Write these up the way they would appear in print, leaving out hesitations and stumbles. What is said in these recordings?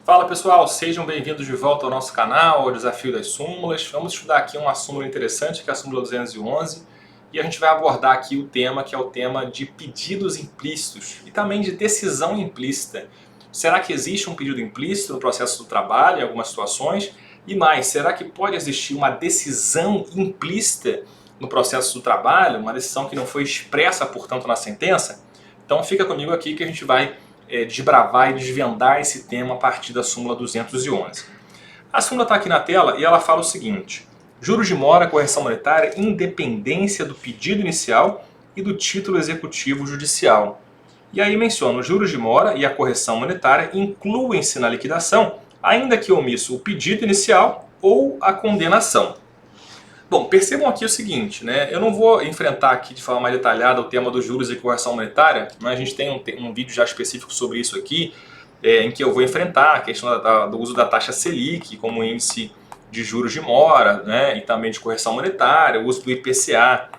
Fala pessoal, sejam bem-vindos de volta ao nosso canal, ao Desafio das Súmulas. Vamos estudar aqui uma súmula interessante, que é a súmula 211, e a gente vai abordar aqui o tema que é o tema de pedidos implícitos e também de decisão implícita. Será que existe um pedido implícito no processo do trabalho em algumas situações? E mais, será que pode existir uma decisão implícita no processo do trabalho, uma decisão que não foi expressa, portanto, na sentença? Então fica comigo aqui que a gente vai desbravar e desvendar esse tema a partir da súmula 211. A súmula está aqui na tela e ela fala o seguinte: juros de mora, correção monetária, independência do pedido inicial e do título executivo judicial. E aí menciona: os juros de mora e a correção monetária incluem-se na liquidação, ainda que omisso o pedido inicial ou a condenação. Bom, percebam aqui o seguinte, né? Eu não vou enfrentar aqui de forma mais detalhada o tema dos juros e correção monetária, mas a gente tem um vídeo já específico sobre isso aqui, em que eu vou enfrentar a questão do uso da taxa Selic como índice de juros de mora, né? E também de correção monetária, o uso do IPCA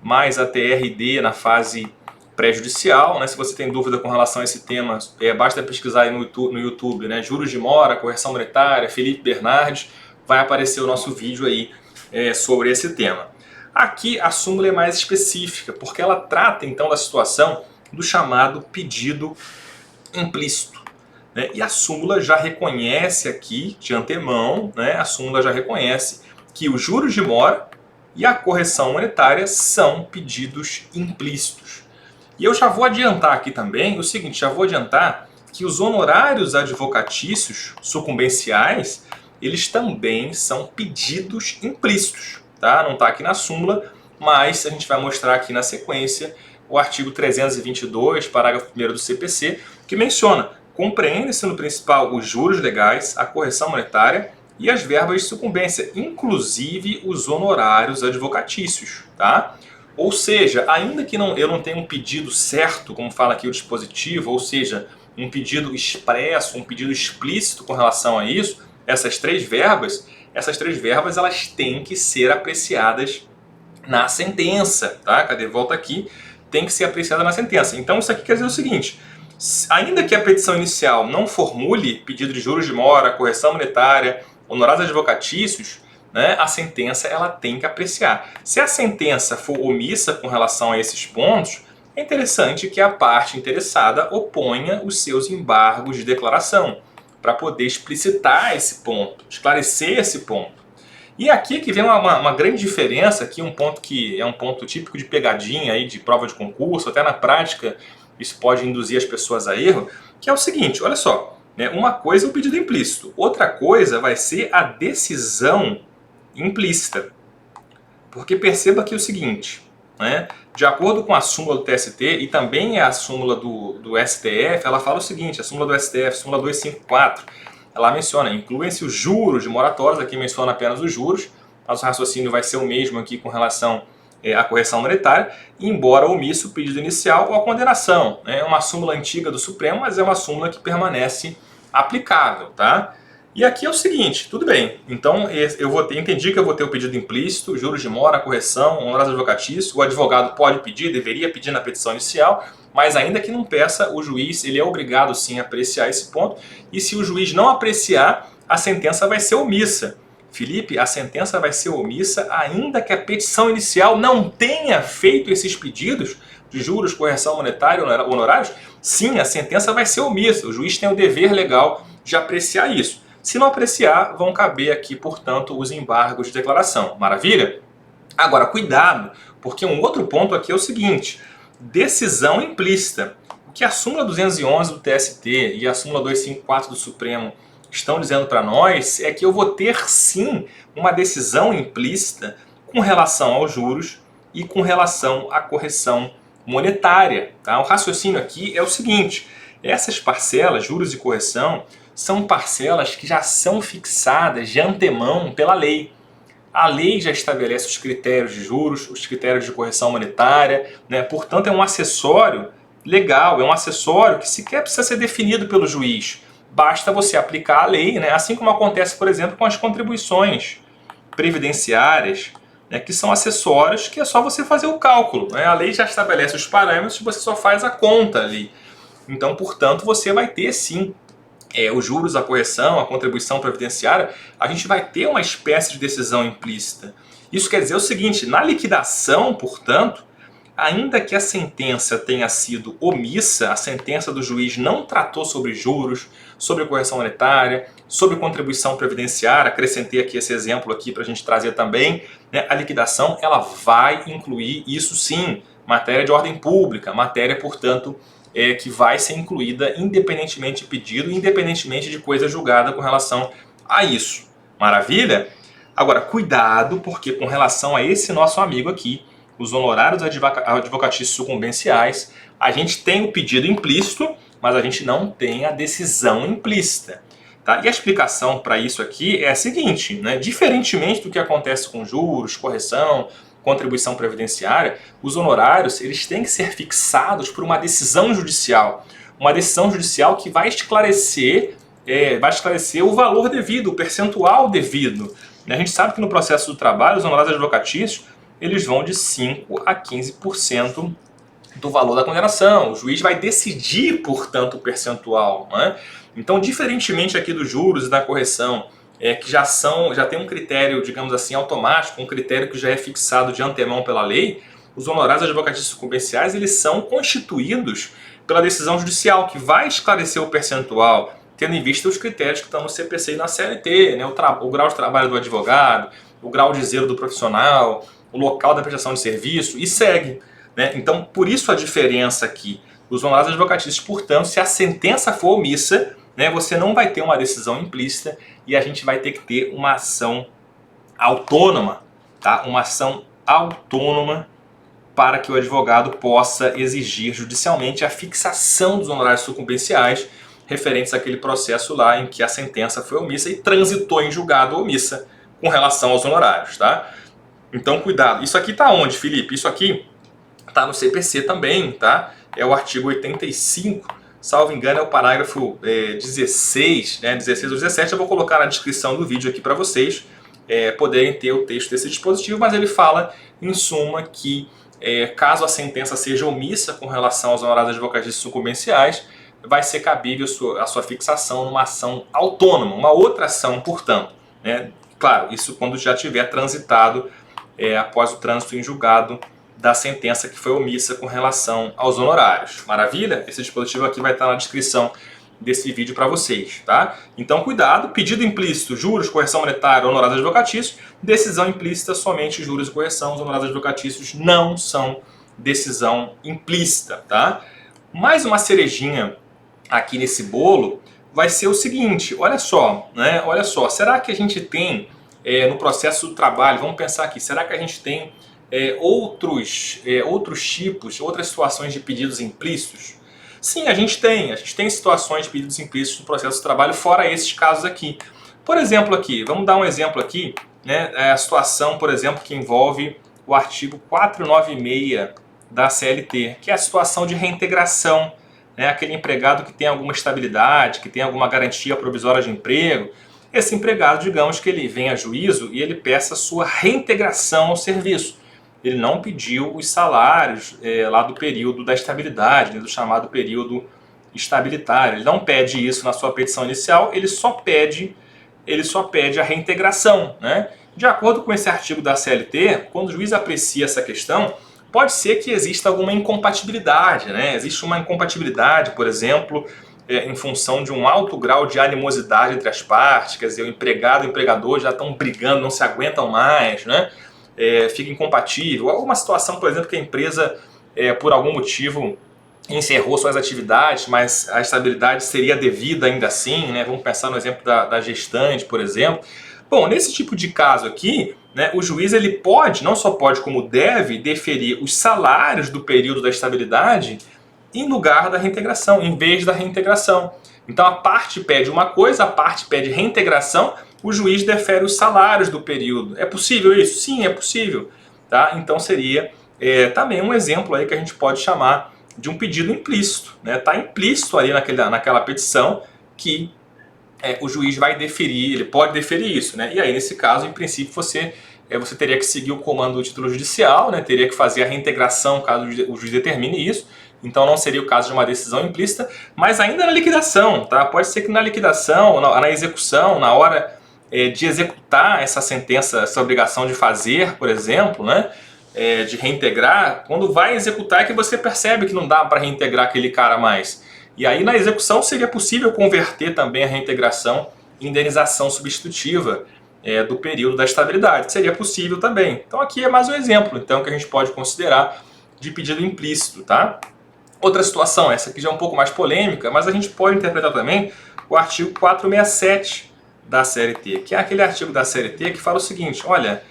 mais a TRD na fase pré-judicial, né? Se você tem dúvida com relação a esse tema, basta pesquisar aí no YouTube, né? Juros de mora, correção monetária, Felipe Bernardes, vai aparecer o nosso vídeo aí sobre esse tema. Aqui a súmula é mais específica, porque ela trata então da situação do chamado pedido implícito, né? E a súmula já reconhece aqui, de antemão, né? A súmula já reconhece que os juros de mora e a correção monetária são pedidos implícitos. E eu já vou adiantar aqui também o seguinte, já vou adiantar que os honorários advocatícios sucumbenciais eles também são pedidos implícitos, tá? Não está aqui na súmula, mas a gente vai mostrar aqui na sequência o artigo 322, parágrafo 1º do CPC, que menciona: compreende-se no principal os juros legais, a correção monetária e as verbas de sucumbência, inclusive os honorários advocatícios, tá? Ou seja, ainda que eu não tenha um pedido certo, como fala aqui o dispositivo, ou seja, um pedido expresso, um pedido explícito com relação a isso, essas três verbas elas têm que ser apreciadas na sentença, tá? Cadê? Volta aqui. Tem que ser apreciada na sentença. Então isso aqui quer dizer o seguinte: ainda que a petição inicial não formule pedido de juros de mora, correção monetária, honorários advocatícios, né, a sentença ela tem que apreciar. Se a sentença for omissa com relação a esses pontos, é interessante que a parte interessada oponha os seus embargos de declaração, para poder explicitar esse ponto, esclarecer esse ponto. E aqui que vem uma grande diferença, aqui um ponto que é um ponto típico de pegadinha aí de prova de concurso, até na prática isso pode induzir as pessoas a erro, que é o seguinte: olha só, né, uma coisa é o pedido implícito, outra coisa vai ser a decisão implícita. Porque perceba aqui o seguinte, né, de acordo com a súmula do TST e também a súmula do STF, ela fala o seguinte: a súmula do STF, súmula 254, ela menciona: incluem-se os juros de moratórios, aqui menciona apenas os juros, mas o raciocínio vai ser o mesmo aqui com relação à correção monetária, embora omisso o pedido inicial ou a condenação. É uma súmula antiga do Supremo, mas é uma súmula que permanece aplicável, tá? E aqui é o seguinte, tudo bem, então entendi que eu vou ter o pedido implícito, juros de mora, correção, honorários advocatícios, o advogado pode pedir, deveria pedir na petição inicial, mas ainda que não peça, o juiz ele é obrigado sim a apreciar esse ponto, e se o juiz não apreciar, a sentença vai ser omissa. Felipe, a sentença vai ser omissa ainda que a petição inicial não tenha feito esses pedidos de juros, correção monetária, honorários? Sim, a sentença vai ser omissa, o juiz tem o dever legal de apreciar isso. Se não apreciar, vão caber aqui, portanto, os embargos de declaração. Maravilha? Agora, cuidado, porque um outro ponto aqui é o seguinte: decisão implícita. O que a súmula 211 do TST e a súmula 254 do Supremo estão dizendo para nós é que eu vou ter, sim, uma decisão implícita com relação aos juros e com relação à correção monetária. Tá? O raciocínio aqui é o seguinte: essas parcelas, juros e correção, são parcelas que já são fixadas de antemão pela lei. A lei já estabelece os critérios de juros, os critérios de correção monetária, né? Portanto, é um acessório legal, é um acessório que sequer precisa ser definido pelo juiz. Basta você aplicar a lei, né? Assim como acontece, por exemplo, com as contribuições previdenciárias, né? Que são acessórios que é só você fazer o cálculo, né? A lei já estabelece os parâmetros e você só faz a conta ali. Então, portanto, você vai ter sim os juros, a correção, a contribuição previdenciária, a gente vai ter uma espécie de decisão implícita. Isso quer dizer o seguinte, na liquidação, portanto, ainda que a sentença tenha sido omissa, a sentença do juiz não tratou sobre juros, sobre correção monetária, sobre contribuição previdenciária, acrescentei aqui esse exemplo aqui para a gente trazer também, né? A liquidação ela vai incluir isso sim, matéria de ordem pública, matéria, portanto, que vai ser incluída independentemente de pedido, independentemente de coisa julgada com relação a isso. Maravilha? Agora, cuidado, porque com relação a esse nosso amigo aqui, os honorários advocatícios sucumbenciais, a gente tem o pedido implícito, mas a gente não tem a decisão implícita. Tá? E a explicação para isso aqui é a seguinte, né? Diferentemente do que acontece com juros, correção, contribuição previdenciária, os honorários eles têm que ser fixados por uma decisão judicial. Uma decisão judicial que vai esclarecer o valor devido, o percentual devido. A gente sabe que no processo do trabalho, os honorários advocatícios eles vão de 5% a 15% do valor da condenação. O juiz vai decidir, portanto, o percentual. Né? Então, diferentemente aqui dos juros e da correção, que já tem um critério, digamos assim, automático, um critério que já é fixado de antemão pela lei, os honorários advocatícios sucumbenciais eles são constituídos pela decisão judicial, que vai esclarecer o percentual, tendo em vista os critérios que estão no CPC e na CLT, né? O grau de trabalho do advogado, o grau de zelo do profissional, o local da prestação de serviço e segue. Né? Então, por isso a diferença aqui. Os honorários advocatícios, portanto, se a sentença for omissa, né, você não vai ter uma decisão implícita e a gente vai ter que ter uma ação autônoma, tá? Uma ação autônoma para que o advogado possa exigir judicialmente a fixação dos honorários sucumbenciais referentes àquele processo lá em que a sentença foi omissa e transitou em julgado omissa com relação aos honorários. Tá? Então, cuidado. Isso aqui está onde, Felipe? Isso aqui está no CPC também, tá? É o artigo 85, salvo engano é o parágrafo 16, né? 16 ou 17. Eu vou colocar na descrição do vídeo aqui para vocês poderem ter o texto desse dispositivo, mas ele fala, em suma, que caso a sentença seja omissa com relação aos honorários advocatícios sucumbenciais, vai ser cabível a sua fixação numa ação autônoma, uma outra ação, portanto. Né? Claro, isso quando já tiver transitado após o trânsito em julgado da sentença que foi omissa com relação aos honorários. Maravilha? Esse dispositivo aqui vai estar na descrição desse vídeo para vocês. Tá? Então, cuidado, pedido implícito, juros, correção monetária, honorários advocatícios, decisão implícita, somente juros e correção, os honorários advocatícios não são decisão implícita. Tá? Mais uma cerejinha aqui nesse bolo vai ser o seguinte, olha só, né? Olha só, será que a gente tem no processo do trabalho, vamos pensar aqui, será que a gente tem outros tipos, outras situações de pedidos implícitos? Sim, a gente tem situações de pedidos implícitos no processo do trabalho, fora esses casos aqui. Por exemplo aqui, vamos dar um exemplo aqui, né? A situação, por exemplo, que envolve o artigo 496 da CLT, que é a situação de reintegração, né? Aquele empregado que tem alguma estabilidade, que tem alguma garantia provisória de emprego. Esse empregado, digamos que ele vem a juízo e ele peça sua reintegração ao serviço. Ele não pediu os salários lá do período da estabilidade, né, do chamado período estabilitário. Ele não pede isso na sua petição inicial, ele só pede a reintegração. Né? De acordo com esse artigo da CLT, quando o juiz aprecia essa questão, pode ser que exista alguma incompatibilidade. Né? Existe uma incompatibilidade, por exemplo, em função de um alto grau de animosidade entre as partes, quer dizer, o empregado e o empregador já estão brigando, não se aguentam mais, né? Fica incompatível. Alguma situação, por exemplo, que a empresa, por algum motivo, encerrou suas atividades, mas a estabilidade seria devida ainda assim, né? Vamos pensar no exemplo da gestante, por exemplo. Bom, nesse tipo de caso aqui, né, o juiz ele pode, não só pode, como deve, deferir os salários do período da estabilidade em lugar da reintegração, em vez da reintegração. Então a parte pede uma coisa, a parte pede reintegração, o juiz defere os salários do período. É possível isso? Sim, é possível. Tá? Então seria também um exemplo aí que a gente pode chamar de um pedido implícito. Está implícito ali naquela petição que o juiz vai deferir, ele pode deferir isso. Né? E aí nesse caso, em princípio, você teria que seguir o comando do título judicial, né? Teria que fazer a reintegração caso o juiz determine isso, então não seria o caso de uma decisão implícita, mas ainda na liquidação, tá? Pode ser que na liquidação, na execução, na hora de executar essa sentença, essa obrigação de fazer, por exemplo, né? De reintegrar, quando vai executar é que você percebe que não dá para reintegrar aquele cara mais. E aí na execução seria possível converter também a reintegração em indenização substitutiva do período da estabilidade. Seria possível também. Então aqui é mais um exemplo então, que a gente pode considerar de pedido implícito. Tá? Outra situação, essa aqui já é um pouco mais polêmica, mas a gente pode interpretar também o artigo 467 da CLT, que é aquele artigo da CLT que fala o seguinte, olha,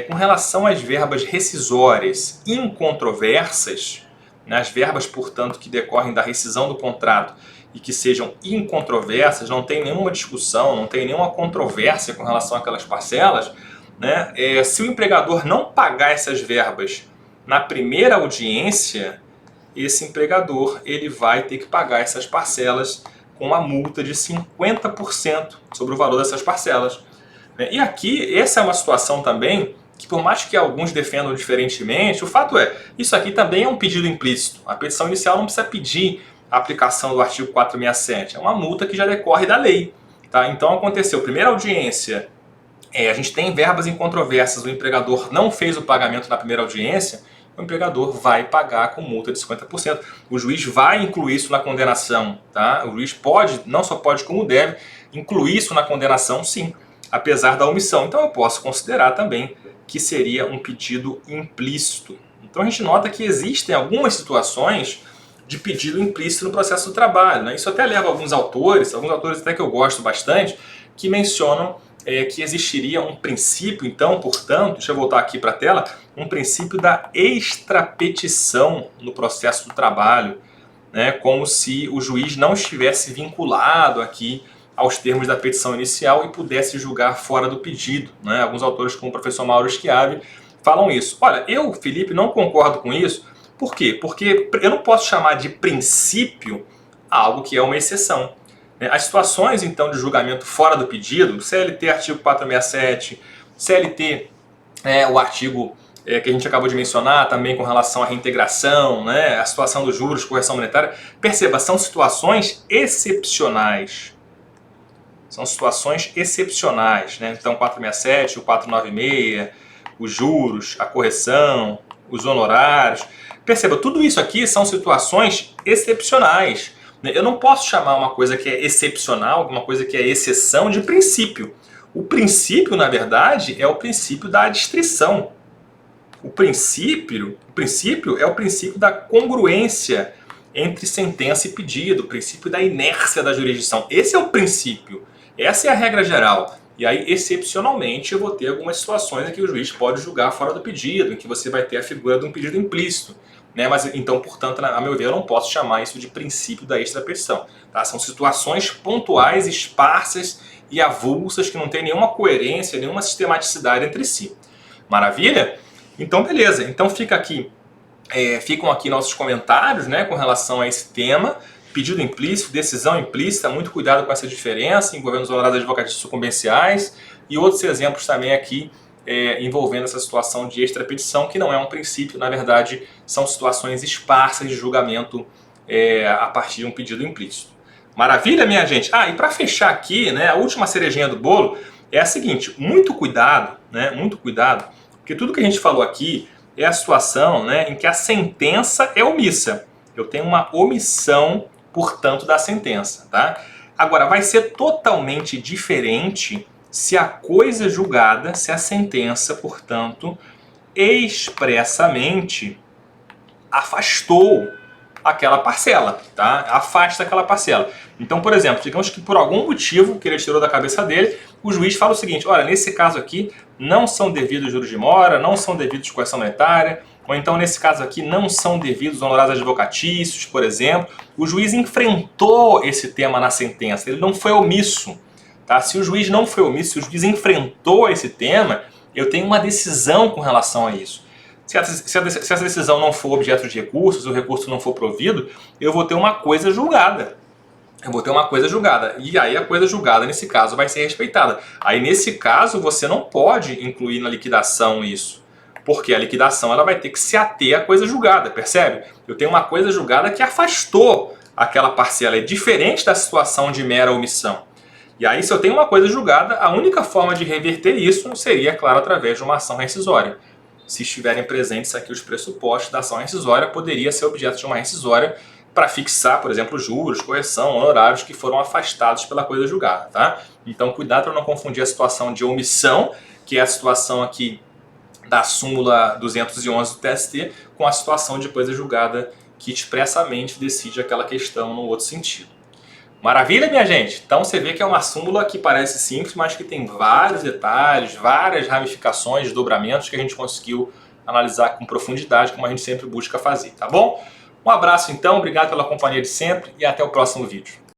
com relação às verbas rescisórias incontroversas, né, as verbas, portanto, que decorrem da rescisão do contrato e que sejam incontroversas, não tem nenhuma discussão, não tem nenhuma controvérsia com relação àquelas parcelas, né, se o empregador não pagar essas verbas na primeira audiência, esse empregador ele vai ter que pagar essas parcelas com uma multa de 50% sobre o valor dessas parcelas. E aqui, essa é uma situação também que, por mais que alguns defendam diferentemente, o fato é, isso aqui também é um pedido implícito. A petição inicial não precisa pedir a aplicação do artigo 467, é uma multa que já decorre da lei. Tá? Então aconteceu, primeira audiência, a gente tem verbas incontroversas, o empregador não fez o pagamento na primeira audiência, o empregador vai pagar com multa de 50%. O juiz vai incluir isso na condenação. Tá? O juiz pode, não só pode como deve, incluir isso na condenação, sim, apesar da omissão. Então eu posso considerar também que seria um pedido implícito. Então a gente nota que existem algumas situações de pedido implícito no processo do trabalho. Né? Isso até leva alguns autores até que eu gosto bastante, que mencionam que existiria um princípio, então, portanto, deixa eu voltar aqui para a tela, um princípio da extrapetição no processo do trabalho, né? Como se o juiz não estivesse vinculado aqui aos termos da petição inicial e pudesse julgar fora do pedido. Né? Alguns autores, como o professor Mauro Schiavi, falam isso. Olha, eu, Felipe, não concordo com isso. Por quê? Porque eu não posso chamar de princípio algo que é uma exceção. As situações, então, de julgamento fora do pedido, CLT artigo 467, CLT, o artigo que a gente acabou de mencionar, também com relação à reintegração, né, a situação dos juros, correção monetária, perceba, são situações excepcionais. São situações excepcionais, né? Então 467, o 496, os juros, a correção, os honorários. Perceba, tudo isso aqui são situações excepcionais. Eu não posso chamar uma coisa que é excepcional, uma coisa que é exceção, de princípio. O princípio, na verdade, é o princípio da adstrição. O princípio é o princípio da congruência entre sentença e pedido, o princípio da inércia da jurisdição. Esse é o princípio. Essa é a regra geral. E aí, excepcionalmente, eu vou ter algumas situações em que o juiz pode julgar fora do pedido, em que você vai ter a figura de um pedido implícito. Né? Mas, então, portanto, a meu ver, eu não posso chamar isso de princípio da extrapetição. Tá? São situações pontuais, esparsas e avulsas que não têm nenhuma coerência, nenhuma sistematicidade entre si. Maravilha? Então, beleza. Então, ficam aqui nossos comentários, né, com relação a esse tema. Pedido implícito, decisão implícita, muito cuidado com essa diferença, envolvendo os honorários advocatícios sucumbenciais e outros exemplos também aqui envolvendo essa situação de extrapetição, que não é um princípio, na verdade, são situações esparsas de julgamento a partir de um pedido implícito. Maravilha, minha gente? E para fechar aqui, né, a última cerejinha do bolo é a seguinte, muito cuidado, porque tudo que a gente falou aqui é a situação, né, em que a sentença é omissa. Eu tenho uma omissão, portanto, da sentença. Tá? Agora, vai ser totalmente diferente se a coisa julgada, se a sentença, portanto, expressamente afastou aquela parcela. Tá? Afasta aquela parcela. Então, por exemplo, digamos que por algum motivo que ele tirou da cabeça dele, o juiz fala o seguinte, olha, nesse caso aqui, não são devidos juros de mora, não são devidos correção monetária, ou então, nesse caso aqui, não são devidos honorários advocatícios, por exemplo. O juiz enfrentou esse tema na sentença, ele não foi omisso. Tá? Se o juiz não foi omisso, se o juiz enfrentou esse tema, eu tenho uma decisão com relação a isso. Se essa decisão não for objeto de recurso, se o recurso não for provido, eu vou ter uma coisa julgada. E aí a coisa julgada, nesse caso, vai ser respeitada. Aí, nesse caso, você não pode incluir na liquidação isso. Porque a liquidação ela vai ter que se ater à coisa julgada, percebe? Eu tenho uma coisa julgada que afastou aquela parcela, é diferente da situação de mera omissão. E aí, se eu tenho uma coisa julgada, a única forma de reverter isso seria, claro, através de uma ação rescisória. Se estiverem presentes aqui os pressupostos da ação rescisória, poderia ser objeto de uma rescisória para fixar, por exemplo, juros, correção, honorários que foram afastados pela coisa julgada, tá? Então, cuidado para não confundir a situação de omissão, que é a situação aqui da súmula 211 do TST, com a situação de coisa julgada que expressamente decide aquela questão no outro sentido. Maravilha, minha gente? Então você vê que é uma súmula que parece simples, mas que tem vários detalhes, várias ramificações, desdobramentos que a gente conseguiu analisar com profundidade, como a gente sempre busca fazer, tá bom? Um abraço então, obrigado pela companhia de sempre e até o próximo vídeo.